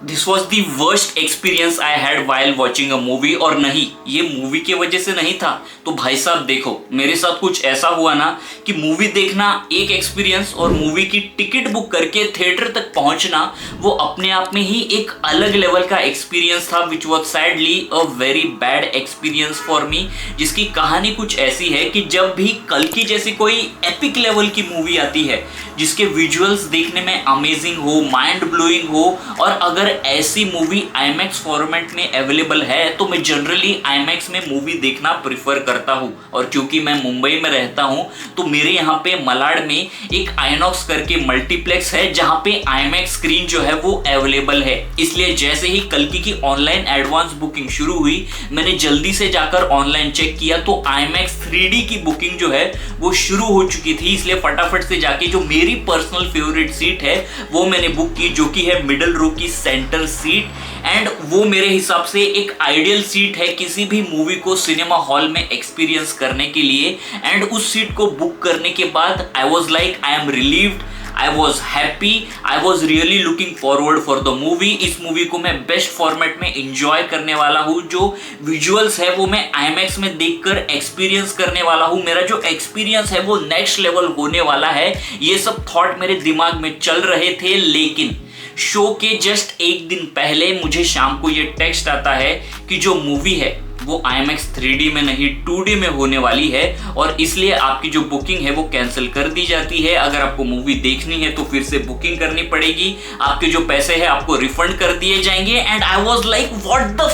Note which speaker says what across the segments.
Speaker 1: This was the worst experience I had while watching a movie. और नहीं, ये movie की वजह से नहीं था। तो भाई साहब देखो, मेरे साथ कुछ ऐसा हुआ ना कि मूवी देखना एक एक्सपीरियंस और मूवी की टिकट बुक करके थिएटर तक पहुंचना वो अपने आप में ही एक अलग लेवल का एक्सपीरियंस था, which was sadly a very bad experience for me. जिसकी कहानी कुछ ऐसी है कि जब भी कल्कि जैसी कोई एपिक लेवल की मूवी आती है जिसके विजुअल्स देखने में अमेजिंग हो, माइंड ब्लोइंग हो, और अगर ऐसी मूवी आईमैक्स फॉर्मेट में अवेलेबल है तो मैं जनरली आईमैक्स में मूवी देखना प्रिफर करता हूँ। और क्योंकि मैं मुंबई में रहता हूँ तो मेरे यहाँ पे मलाड में एक आइनॉक्स करके मल्टीप्लेक्स है जहाँ पे आईमैक्स स्क्रीन जो है वो अवेलेबल है। इसलिए जैसे ही कल्कि की ऑनलाइन एडवांस बुकिंग शुरू हुई, मैंने जल्दी से जाकर ऑनलाइन चेक किया तो आईमैक्स 3D की बुकिंग जो है वो शुरू हो चुकी थी। इसलिए फटाफट से जाके जो मेरी पर्सनल फेवरेट सीट है वो मैंने बुक की, जो कि है मिडल रो की सेंटर सीट। एंड वो मेरे हिसाब से एक आइडियल सीट है किसी भी मूवी को सिनेमा हॉल में एक्सपीरियंस करने के लिए। एंड उस सीट को बुक करने के बाद I was like I am relieved, I was happy, I was really looking forward for the movie। इस मूवी को मैं बेस्ट फॉर्मेट में एंजॉय करने वाला हूँ। जो विजुअल्स है वो मैं IMAX में देखकर एक्सपीरियंस करने वाला हूँ। मेरा जो एक्सपीरियंस है वो नेक्स्ट लेवल होने वाला है। ये सब थॉट मेरे दिमाग में चल रहे थे, लेकिन शो के जस्ट एक दिन पहले मुझे शाम को ये टेक्स्ट आता है कि जो मूवी है वो IMAX 3D में नहीं 2D में होने वाली है और इसलिए आपकी जो बुकिंग है वो कैंसिल कर दी जाती है। अगर आपको मूवी देखनी है तो फिर से बुकिंग करनी पड़ेगी, आपके जो पैसे हैं आपको रिफंड कर दिए जाएंगे। And I was like what the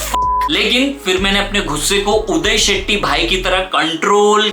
Speaker 1: लेकिन फिर मैंने अपने गुस्से को उदय शेट्टी भाई की तरह कंट्रोल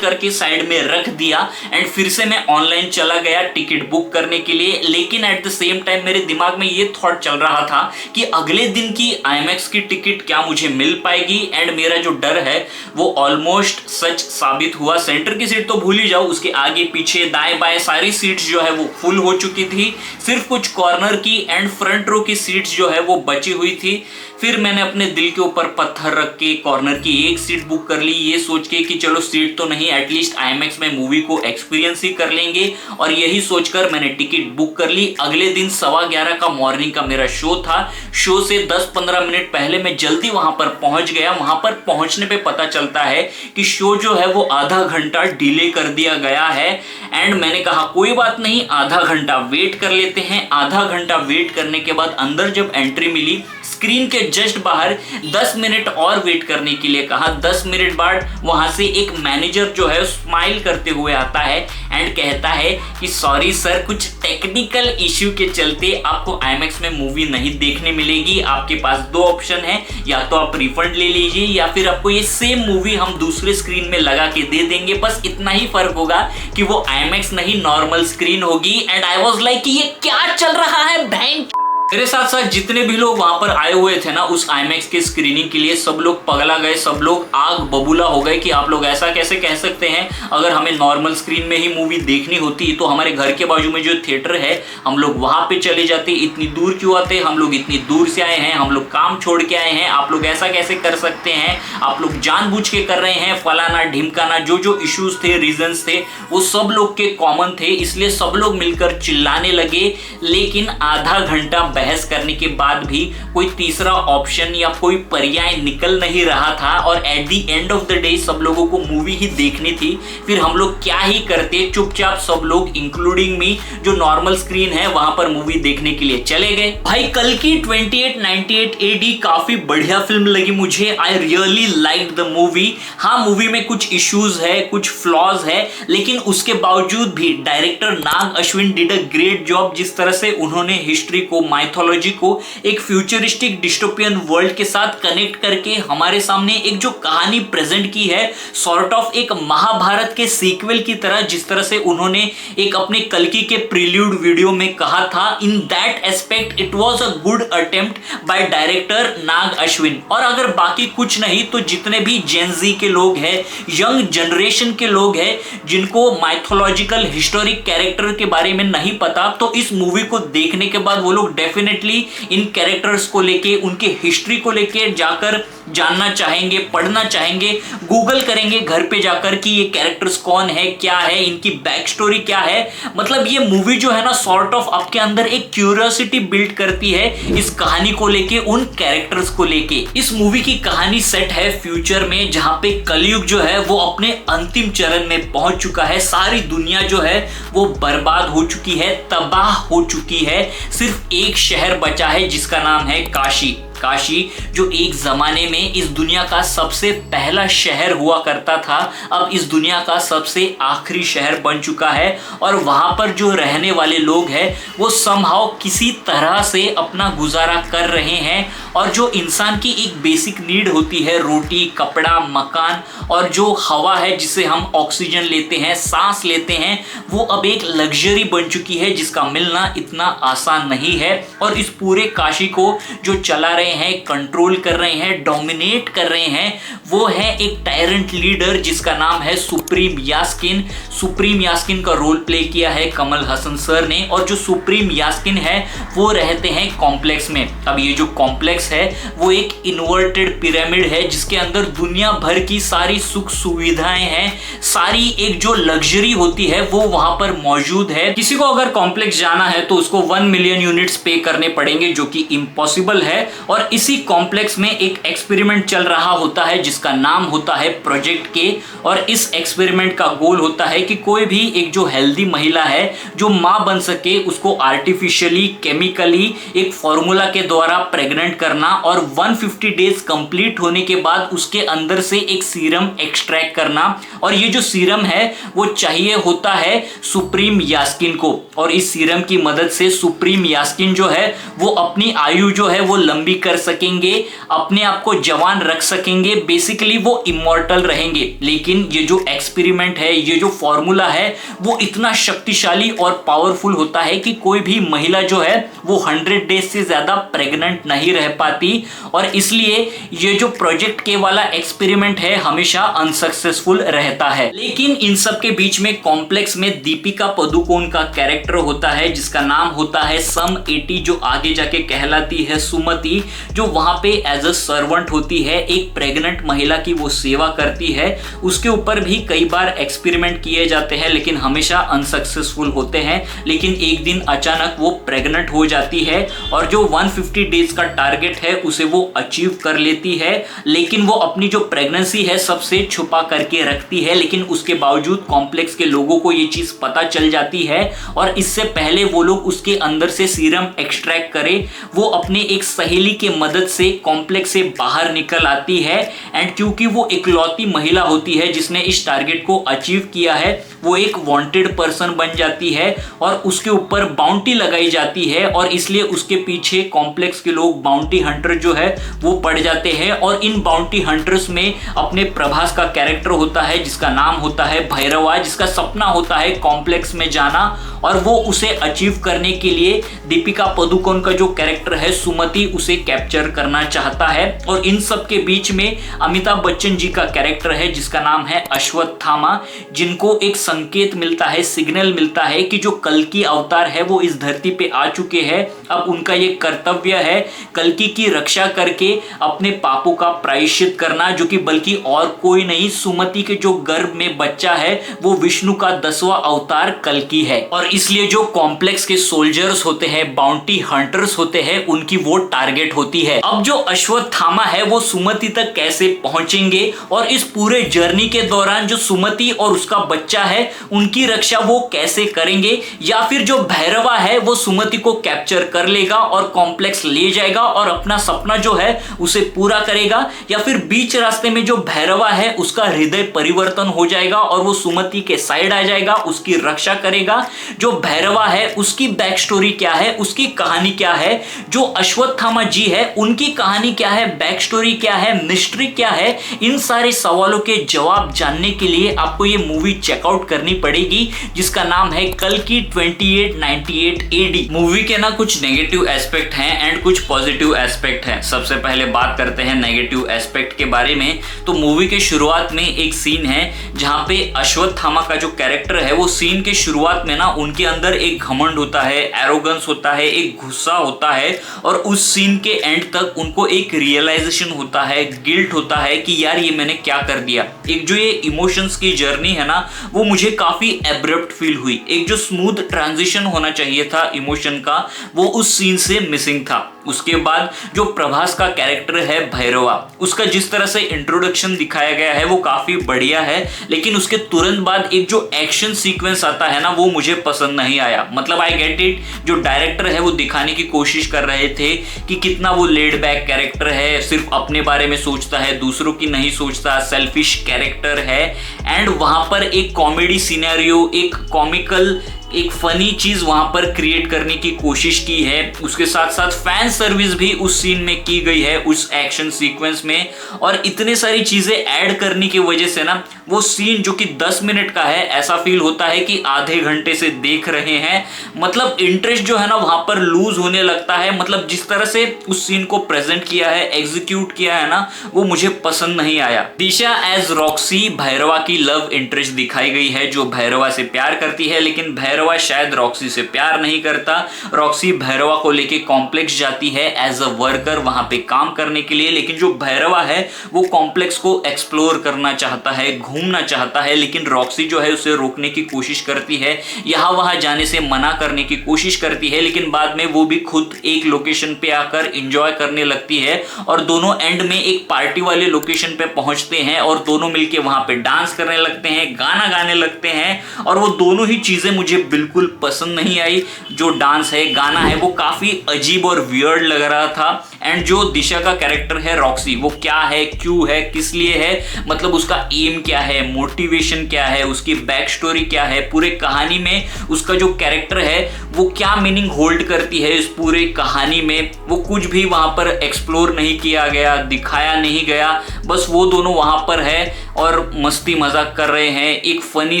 Speaker 1: करके साइड में रख दिया एंड फिर से मैं ऑनलाइन चला गया टिकट बुक करने के लिए। लेकिन एट द सेम टाइम मेरे दिमाग में ये थॉट चल रहा था कि अगले दिन की आईमैक्स की टिकट क्या मुझे मिल पाएगी। एंड मेरा जो डर है वो ऑलमोस्ट सच साबित हुआ। सेंटर की सीट तो भूल ही जाओ, उसके आगे पीछे दाएं बाएं सारी सीट्स जो है वो फुल हो चुकी थी। सिर्फ कुछ कॉर्नर की एंड फ्रंट रो की सीट्स जो है वो बची हुई थी। फिर मैंने अपने दिल के ऊपर पत्थर रख के कॉर्नर की एक सीट बुक कर ली, ये सोच के कि चलो सीट तो नहीं, एटलीस्ट आईमैक्स में मूवी को एक्सपीरियंस ही कर लेंगे। और यही सोचकर मैंने टिकट बुक कर ली। अगले दिन 11:15 का मॉर्निंग का मेरा शो था। शो से 10-15 मिनट पहले मैं जल्दी वहां पर पहुंच गया। वहां पर पहुंचने पे पता चलता है कि शो जो है वो आधा घंटा डिले कर दिया गया है। एंड मैंने कहा कोई बात नहीं, आधा घंटा वेट कर लेते हैं। आधा घंटा वेट करने के बाद अंदर जब एंट्री मिली, स्क्रीन के जस्ट बाहर 10 मिनट और वेट करने के लिए कहा। 10 मिनट बाद वहां से एक मैनेजर जो है स्माइल करते हुए आता है एंड कहता है कि सॉरी सर, कुछ टेक्निकल इश्यू के चलते आपको आईमैक्स में मूवी नहीं देखने मिलेगी। आपके पास 2 ऑप्शन है, या तो आप रिफंड ले लीजिए या फिर आपको ये सेम मूवी हम दूसरे स्क्रीन में लगा के दे देंगे। बस इतना ही फर्क होगा कि वो आईमैक्स नहीं नॉर्मल स्क्रीन होगी। एंड आई वाज लाइक कि ये क्या चल रहा है बैंक। मेरे साथ साथ जितने भी लोग वहां पर आए हुए थे ना उस आईमैक्स के स्क्रीनिंग के लिए, सब लोग पगला गए, सब लोग आग बबूला हो गए कि आप लोग ऐसा कैसे कह सकते हैं। अगर हमें नॉर्मल स्क्रीन में ही मूवी देखनी होती तो हमारे घर के बाजू में जो थिएटर है हम लोग वहां पे चले जाते। इतनी दूर क्यों आते, हम लोग इतनी दूर से आए हैं, हम लोग काम छोड़ के आए हैं, आप लोग ऐसा कैसे कर सकते हैं, आप लोग जानबूझ के कर रहे हैं, फलाना ढिमकाना। जो इश्यूज थे, रीजंस थे, वो सब लोग के कॉमन थे। इसलिए सब लोग मिलकर चिल्लाने लगे। लेकिन आधा घंटा बहस करने के बाद भी कोई तीसरा ऑप्शन या कोई पर्याय निकल नहीं रहा था। और at the end of the day सब लोगों को मूवी ही देखनी थी। फिर हम लोग क्या ही करते, चुपचाप सब लोग इंक्लूडिंग मी जो नॉर्मल स्क्रीन है वहां पर मूवी देखने के लिए चले गए। भाई कल्कि 2898 AD काफी बढ़िया फिल्म लगी मुझे। I really like the movie. हाँ, मूवी में कुछ इश्यूज है, कुछ फ्लॉज है, लेकिन उसके बावजूद भी director Nag Ashwin did a great job. जिस तरह से उन्होंने हिस्ट्री को, माइथोलॉजी को एक फ्यूचरिस्टिक डिस्टोपियन वर्ल्ड के साथ कनेक्ट करके हमारे सामने एक जो कहानी प्रेजेंट की है, सॉर्ट ऑफ एक महाभारत के सीक्वल की तरह, जिस तरह से उन्होंने एक अपने कल्कि के प्रील्यूड वीडियो में कहा था, in that aspect it was a good attempt by director Nag Ashwin. और अगर बाकी कुछ नहीं तो जितने भी जेन जी के लोग हैं, यंग जनरेशन के लोग हैं, जिनको माइथोलॉजिकल हिस्टोरिक कैरेक्टर के बारे में नहीं पता, तो इस मूवी को देखने के बाद वो लोग डेफिनेटली इन कैरेक्टर्स को लेके, उनके हिस्ट्री को लेके जाकर जानना चाहेंगे, पढ़ना चाहेंगे, गूगल करेंगे घर पे जाकर कि ये कैरेक्टर्स कौन है, क्या है, इनकी बैक स्टोरी क्या है। मतलब ये मूवी जो है ना सॉर्ट ऑफ आपके अंदर एक क्यूरियोसिटी बिल्ड करती है इस कहानी को लेके, उन कैरेक्टर्स को लेके। इस मूवी की कहानी सेट है फ्यूचर में, जहां पे कलयुग जो है वो अपने अंतिम चरण में पहुंच चुका है। सारी दुनिया जो है वो बर्बाद हो चुकी है, तबाह हो चुकी है। सिर्फ एक शहर बचा है जिसका नाम है काशी। काशी जो एक जमाने में इस दुनिया का सबसे पहला शहर हुआ करता था, अब इस दुनिया का सबसे आखिरी शहर बन चुका है। और वहां पर जो रहने वाले लोग हैं वो समहाउ किसी तरह से अपना गुजारा कर रहे हैं। और जो इंसान की एक बेसिक नीड होती है, रोटी, कपड़ा, मकान और जो हवा है जिसे हम ऑक्सीजन लेते हैं, सांस लेते हैं, वो अब एक लग्जरी बन चुकी है जिसका मिलना इतना आसान नहीं है। और इस पूरे काशी को जो चला रहे हैं, कंट्रोल कर रहे हैं, डोमिनेट कर रहे हैं, वो है एक टायरेंट लीडर जिसका नाम है सुप्रीम यास्किन। सुप्रीम यास्किन का रोल प्ले किया है कमल हसन सर ने। और जो सुप्रीम यास्किन है वो रहते हैं कॉम्प्लेक्स में। अब ये जो कॉम्प्लेक्स है वो एक इन्वर्टेड पिरामिड है जिसके अंदर दुनिया भर की सारी सुख सुविधाएं हैं, सारी एक जो लग्जरी होती है वो वहां पर मौजूद है। किसी को अगर कॉम्प्लेक्स जाना है तो उसको 1 मिलियन यूनिट्स पे करने पड़ेंगे, जो कि इम्पॉसिबल है। और इसी कॉम्प्लेक्स में एक एक्सपेरिमेंट चल रहा होता है जिसका नाम होता है प्रोजेक्ट के। और इस एक्सपेरिमेंट का गोल होता है कि कोई भी एक जो हेल्दी महिला है जो मां बन सके, उसको आर्टिफिशियली, केमिकली एक फॉर्मूला के द्वारा प्रेग्नेंट करना और 150 डेज कंप्लीट होने के बाद उसके अंदर से एक सीरम एक्सट्रैक्ट करना। और ये जो सीरम है वो चाहिए होता है सुप्रीम यास्किन को। और इस सीरम की मदद से सुप्रीम यास्किन जो है वो अपनी आयु जो है वो लंबी कर सकेंगे, अपने आप को जवान रख सकेंगे, बेसिकली वो इमॉर्टल रहेंगे। लेकिन ये जो एक्सपेरिमेंट है, ये जो फॉर्मूला है वो इतना शक्तिशाली और पावरफुल होता है कि कोई भी महिला जो है वो 100 डेज से ज्यादा प्रेग्नेंट नहीं रह पाती। और इसलिए ये जो प्रोजेक्ट के वाला एक्सपेरिमेंट है हमेशा अनसक्सेसफुल रहता है। लेकिन इन सब के बीच में कॉम्प्लेक्स में दीपिका पादुकोण का कैरेक्टर होता है जिसका नाम होता है सम 80, जो आगे जाके कहलाती है सुमति, जो वहां पे एज अ सर्वेंट होती है, एक प्रेग्नेंट महिला की वो सेवा करती है। उसके ऊपर भी कई बार एक्सपेरिमेंट किए जाते हैं लेकिन हमेशा अनसक्सेसफुल होते हैं। लेकिन एक दिन अचानक वो प्रेग्नेंट हो जाती है और जो 150 डेज का टारगेट है उसे वो अचीव कर लेती है। लेकिन वो अपनी जो प्रेगनेंसी है सबसे छुपा करके रखती है। लेकिन उसके बावजूद कॉम्प्लेक्स के लोगों को ये चीज पता चल जाती है और इससे पहले वो लोग उसके अंदर से सीरम एक्सट्रैक्ट करे, वो अपने एक सहेली के मदद से कॉम्प्लेक्स से बाहर निकल आती है। एंड क्योंकि वो इकलौती महिला होती है जिसने इस टारगेट को अचीव किया है, वो एक वांटेड पर्सन बन जाती है और उसके ऊपर बाउंटी लगाई जाती है। और इसलिए उसके पीछे कॉम्प्लेक्स के लोग बाउंटी हंटर जो है वो पड़ जाते हैं। और इन बाउंटी हंटर्स में अपने प्रभास का कैरेक्टर होता है जिसका नाम होता है भैरवा, जिसका सपना होता है कॉम्प्लेक्स में जाना। और वो उसे अचीव करने के लिए दीपिका पादुकोण का जो कैरेक्टर है सुमति उसे कैप्चर करना चाहता है। और इन सब के बीच में अमिताभ बच्चन जी का कैरेक्टर है जिसका नाम है अश्वत्थामा, जिनको एक संकेत मिलता है, सिग्नल मिलता है कि जो कल्कि अवतार है वो इस धरती पे आ चुके हैं। अब उनका ये कर्तव्य है कल्कि की रक्षा करके अपने पापों का प्रायश्चित करना, जो कि बल्कि और कोई नहीं, सुमति के जो गर्भ में बच्चा है वो विष्णु का 10वां अवतार कल्कि है। और इसलिए जो कॉम्प्लेक्स के सोल्जर्स होते हैं, बाउंटी हंटर्स होते हैं, उनकी वो टारगेट होती है। अब जो अश्वत्थामा है वो सुमति तक कैसे पहुंचेंगे और इस पूरे जर्नी के दौरान जो सुमति और उसका बच्चा है उनकी रक्षा वो कैसे करेंगे, या फिर जो भैरवा है वो सुमति को कैप्चर कर लेगा और कॉम्प्लेक्स ले जाएगा और अपना सपना जो है उसे पूरा करेगा, या फिर बीच रास्ते में जो भैरवा है उसका हृदय परिवर्तन हो जाएगा और वो सुमति के साइड आ जाएगा, उसकी रक्षा करेगा। जो भैरवा है उसकी बैक स्टोरी क्या है, उसकी कहानी क्या है, जो अश्वत्थामा जी है है, उनकी कहानी क्या है, बैक स्टोरी क्या है, मिस्ट्री क्या है, इन सारे सवालों के जवाब जानने के लिए आपको ये मूवी चेकआउट करनी पड़ेगी, जिसका नाम है कल्कि 2898 AD। मूवी के ना कुछ नेगेटिव एस्पेक्ट हैं एंड कुछ पॉजिटिव एस्पेक्ट हैं। सबसे पहले बात करते हैं नेगेटिव एस्पेक्ट के बारे में। तो मूवी के शुरुआत में एक सीन है जहां पे अश्वत्थामा का जो कैरेक्टर है, वो सीन के शुरुआत में ना उनके अंदर एक घमंड होता है, एरोगेंस होता है, एक गुस्सा होता है, और उस सीन के एंड तक उनको एक रियलाइजेशन होता है, गिल्ट होता है कि यार ये मैंने क्या कर दिया। एक जो ये इमोशंस की जर्नी है ना, वो मुझे काफी एब्रप्ट फील हुई। एक जो स्मूथ ट्रांजिशन होना चाहिए था इमोशन का, वो उस सीन से मिसिंग था। उसके बाद जो प्रभास का कैरेक्टर है भैरवा, उसका जिस तरह से इंट्रोडक्शन दिखाया गया है वो काफी बढ़िया है, लेकिन उसके तुरंत बाद एक जो एक्शन सीक्वेंस आता है ना, वो मुझे पसंद नहीं आया। मतलब आई गेट इट, जो डायरेक्टर है वो दिखाने की कोशिश कर रहे थे कि कितना वो लेड बैक कैरेक्टर है, सिर्फ अपने बारे में सोचता है, दूसरों की नहीं सोचता, सेल्फिश कैरेक्टर है। एंड वहां पर एक कॉमेडी सिनेरियो, एक कॉमिकल, एक फनी चीज वहां पर क्रिएट करने की कोशिश की है। उसके साथ साथ फैन सर्विस भी उस सीन में की गई है, उस एक्शन सीक्वेंस में। और इतने सारी चीजें ऐड करने की वजह से ना वो सीन जो कि 10 मिनट का है, ऐसा फील होता है कि आधे घंटे से देख रहे हैं। मतलब इंटरेस्ट जो है ना वहां पर लूज होने लगता है। मतलब जिस तरह से उस सीन को प्रेजेंट किया है, एग्जीक्यूट किया है ना, वो मुझे पसंद नहीं आया। दिशा एज रॉक्सी भैरवा की लव इंटरेस्ट दिखाई गई है, जो भैरवा से प्यार करती है, लेकिन भैरवा शायद रॉक्सी से प्यार नहीं करता। रॉक्सी भैरवा को लेके कॉम्प्लेक्स जाती है एज अ वर्कर वहां पे काम करने के लिए, लेकिन जो भैरवा है वो कॉम्प्लेक्स को एक्सप्लोर करना चाहता है, घूमना चाहता है, लेकिन रॉक्सी जो है उसे रोकने की कोशिश करती है, यहां वहां जाने से मना करने की कोशिश करती है, लेकिन बाद में वो भी खुद एक लोकेशन पे आकर एंजॉय करने लगती है। और दोनों एंड में एक पार्टी वाले लोकेशन पे पहुंचते हैं और दोनों मिलके वहां पे डांस करने लगते हैं, गाना गाने लगते हैं। और वो दोनों ही चीजें मुझे बिल्कुल पसंद नहीं आई। जो डांस है, गाना है, वो काफी अजीब और वियर्ड लग रहा था। एंड जो दिशा का कैरेक्टर है रॉक्सी, वो क्या है, क्यों है, किस लिए है, मतलब उसका एम क्या है, मोटिवेशन क्या है, उसकी बैक स्टोरी क्या है, पूरे कहानी में उसका जो कैरेक्टर है वो क्या मीनिंग होल्ड करती है इस पूरे कहानी में, वो कुछ भी वहां पर एक्सप्लोर नहीं किया गया, दिखाया नहीं गया। बस वो दोनों वहां पर है और मस्ती मजाक कर रहे हैं। एक फनी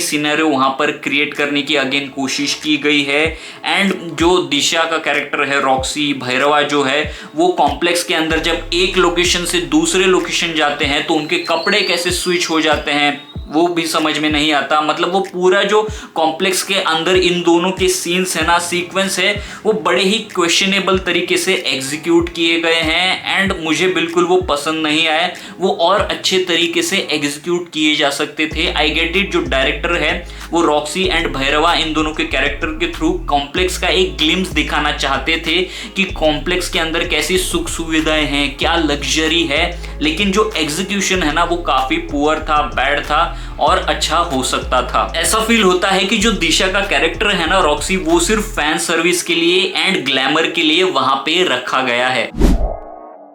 Speaker 1: सिनेरियो वहां पर क्रिएट करने की अगेन कोशिश की गई है। एंड जो दिशा का कैरेक्टर है रॉक्सी, भैरवा जो है, वो कॉम्प्लेक्स के अंदर जब एक लोकेशन से दूसरे लोकेशन जाते हैं तो उनके कपड़े कैसे स्विच हो जाते हैं वो भी समझ में नहीं आता। मतलब वो पूरा जो कॉम्प्लेक्स के अंदर इन दोनों के सीन्स है ना, सीक्वेंस है, वो बड़े ही क्वेश्चनेबल तरीके से एग्जीक्यूट किए गए हैं। एंड मुझे बिल्कुल वो पसंद नहीं आया। वो और अच्छे तरीके से एग्जीक्यूट किए जा सकते थे। आई गेट इट, जो डायरेक्टर है वो रॉक्सी एंड भैरवा इन दोनों के कैरेक्टर के थ्रू कॉम्प्लेक्स का एक ग्लिम्स दिखाना चाहते थे कि कॉम्प्लेक्स के अंदर कैसी सुख सुविधाएं हैं, क्या लग्जरी है। लेकिन जो एग्जीक्यूशन है ना वो काफी पुअर था, बैड था और अच्छा हो सकता था। ऐसा फील होता है कि जो दिशा का कैरेक्टर है ना रॉक्सी, वो सिर्फ फैन सर्विस के लिए एंड ग्लैमर के लिए वहां पे रखा गया है।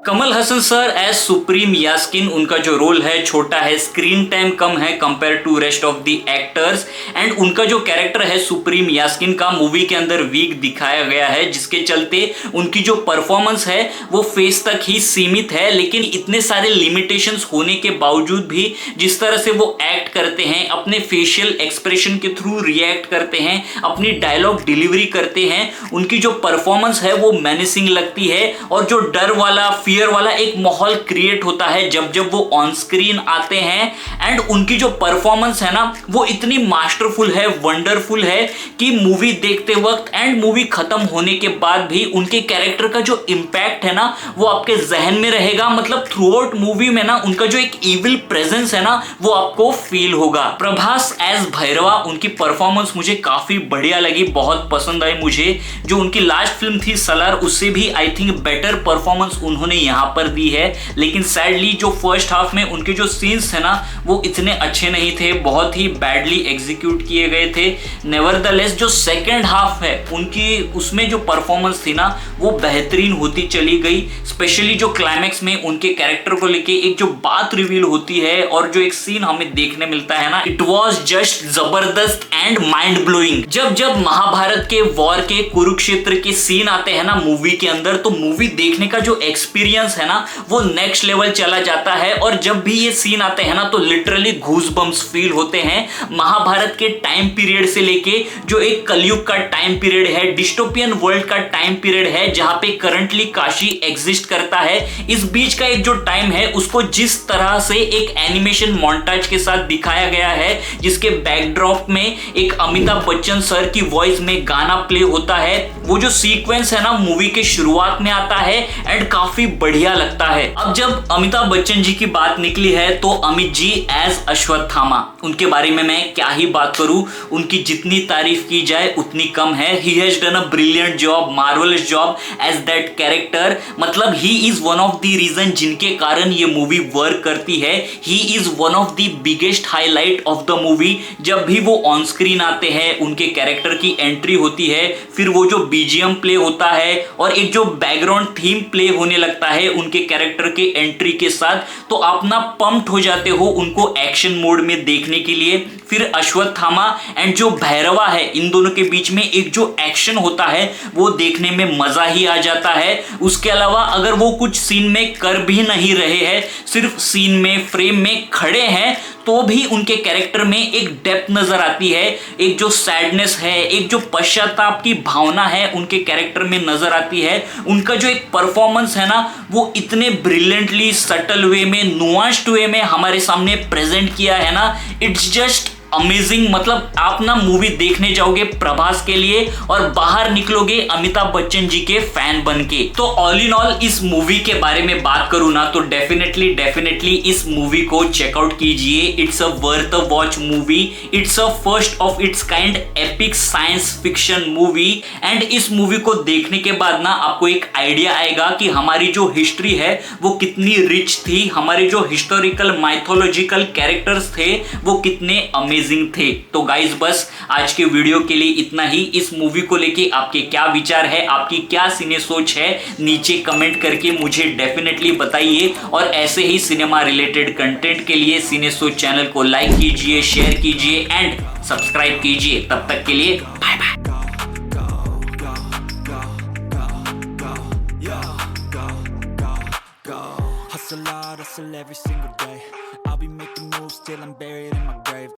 Speaker 1: Kamal Haasan sir as supreme यास्किन, उनका जो रोल है छोटा है, स्क्रीन टाइम कम है compare to rest of the actors. And उनका जो कैरेक्टर है सुप्रीम यास्किन का मूवी के अंदर वीक दिखाया गया है, जिसके चलते उनकी जो परफॉर्मेंस है वो फेस तक ही सीमित है। लेकिन इतने सारे लिमिटेशंस होने के बावजूद भी जिस तरह से वो एक्ट करते हैं, अपने फेशियल एक्सप्रेशन के थ्रू रिएक्ट करते हैं, अपनी डायलॉग डिलीवरी करते हैं, उनकी जो परफॉर्मेंस है वो मेनेसिंग लगती है। और जो डर वाला, फियर वाला एक माहौल क्रिएट होता है जब जब वो ऑन स्क्रीन आते हैं। एंड उनकी जो परफॉर्मेंस है ना वो इतनी मास्टरफुल है, वंडरफुल है कि मूवी देखते वक्त एंड मूवी खत्म होने के बाद भी उनके कैरेक्टर का जो इंपैक्ट है ना वो आपके जहन में रहेगा। मतलब थ्रू आउट मूवी में ना उनका जो एक इविल प्रेजेंस है ना वो आपको फील होगा। प्रभास एज भैरवा, उनकी परफॉर्मेंस मुझे काफी बढ़िया लगी, बहुत पसंद आई मुझे। जो उनकी लास्ट फिल्म थी सलार, उससे भी आई थिंक बेटर परफॉर्मेंस उन्होंने यहाँ पर दी है, लेकिन सैडली जो फर्स्ट हाफ में उनके जो सीन्स है ना वो इतने अच्छे नहीं थे, बहुत ही बैडली एग्जीक्यूट किए गए थे। नेवरदलेस जो सेकेंड हाफ है उनकी उसमें जो परफॉर्मेंस थी ना वो बेहतरीन होती चली गई। स्पेशली जो क्लाइमैक्स में उनके कैरेक्टर को लेके एक जो बात रिवील होती है और जो एक सीन हमें देखने मिलता है ना, इट वॉज जस्ट जबरदस्त एंड माइंड ब्लोइंग। जब जब महाभारत के वॉर के कुरुक्षेत्र के सीन आते हैं ना मूवी के अंदर, तो मूवी देखने का जो एक्सपीरियंस है ना वो नेक्स्ट लेवल चला जाता है। और जब भी ये सीन आते हैं ना तो लिटरली गूज़बम्प्स फील होते हैं। महाभारत के टाइम पीरियड से लेके जो एक कलयुग का टाइम पीरियड है, डिस्टोपियन वर्ल्ड का टाइम पीरियड है जहां पे करंटली काशी एग्जिस्ट करता है, इस बीच का एक जो टाइम है उसको जिस तरह से एक एनिमेशन मोन्टाज के साथ दिखाया गया है, जिसके बैकड्रॉप में एक अमिताभ बच्चन सर की वॉइस में गाना प्ले होता है, वो जो सीक्वेंस है ना मूवी के शुरुआत में आता है एंड काफी बढ़िया लगता है। अब जब अमिताभ बच्चन जी की बात निकली है तो अमित जी एज अश्वत्थामा, उनके बारे में मैं क्या ही बात करूं, उनकी जितनी तारीफ की जाए उतनी कम है। He has done a brilliant job, marvellous job as that character. मतलब he is one of the reason जिनके कारण ये मूवी वर्क करती है। He is one of the biggest highlight of the movie. जब भी वो ऑन स्क्रीन आते हैं, उनके कैरेक्टर की एंट्री होती है, फिर वो जो बीजीएम प्ले होता है और एक जो बैकग्राउंड थीम प्ले होने लगता है उनके कैरेक्टर के एंट्री के साथ, तो आप ना पंप्ड हो जाते हो उनको एक्शन मोड में देखने के लिए। फिर अश्वत्थामा एंड जो भैरवा है, इन दोनों के बीच में एक जो एक्शन होता है वो देखने में मजा ही आ जाता है। उसके अलावा अगर वो कुछ सीन में कर भी नहीं रहे हैं, सिर्फ सीन में फ्रेम में खड़े हैं, तो भी उनके कैरेक्टर में एक डेप्थ नजर आती है, एक जो सैडनेस है, एक जो पश्चाताप की भावना है उनके कैरेक्टर में नजर आती है। उनका जो एक परफॉर्मेंस है ना वो इतने ब्रिलियंटली सटल वे में, नुआंस्ड वे में हमारे सामने प्रेजेंट किया है ना, इट्स जस्ट अमेजिंग। मतलब आप ना मूवी देखने जाओगे प्रभास के लिए और बाहर निकलोगे अमिताभ बच्चन जी के फैन बन के। तो ऑल इन ऑल इस मूवी के बारे में बात करूं ना तो डेफिनेटली इस मूवी को चेकआउट कीजिए। It's a worth a watch movie. It's a first of its kind epic science fiction movie. And इस मूवी को देखने के बाद ना आपको एक आइडिया आएगा कि हमारी जो हिस्ट्री है वो कितनी रिच थी, हमारे जो हिस्टोरिकल माइथोलॉजिकल कैरेक्टर्स थे वो कितने थे। तो गाइज बस आज के वीडियो के लिए इतना ही। इस मूवी को लेके आपके क्या विचार है, आपकी क्या सिने सोच है, नीचे कमेंट करके मुझे डेफिनेटली बताइए। और ऐसे ही सिनेमा रिलेटेड कंटेंट के लिए सिने सोच चैनल को लाइक कीजिए, शेयर कीजिए एंड सब्सक्राइब कीजिए। तब तक के लिए bye bye. Hustle hard, hustle every single day. I'll be making moves till I'm buried in my grave.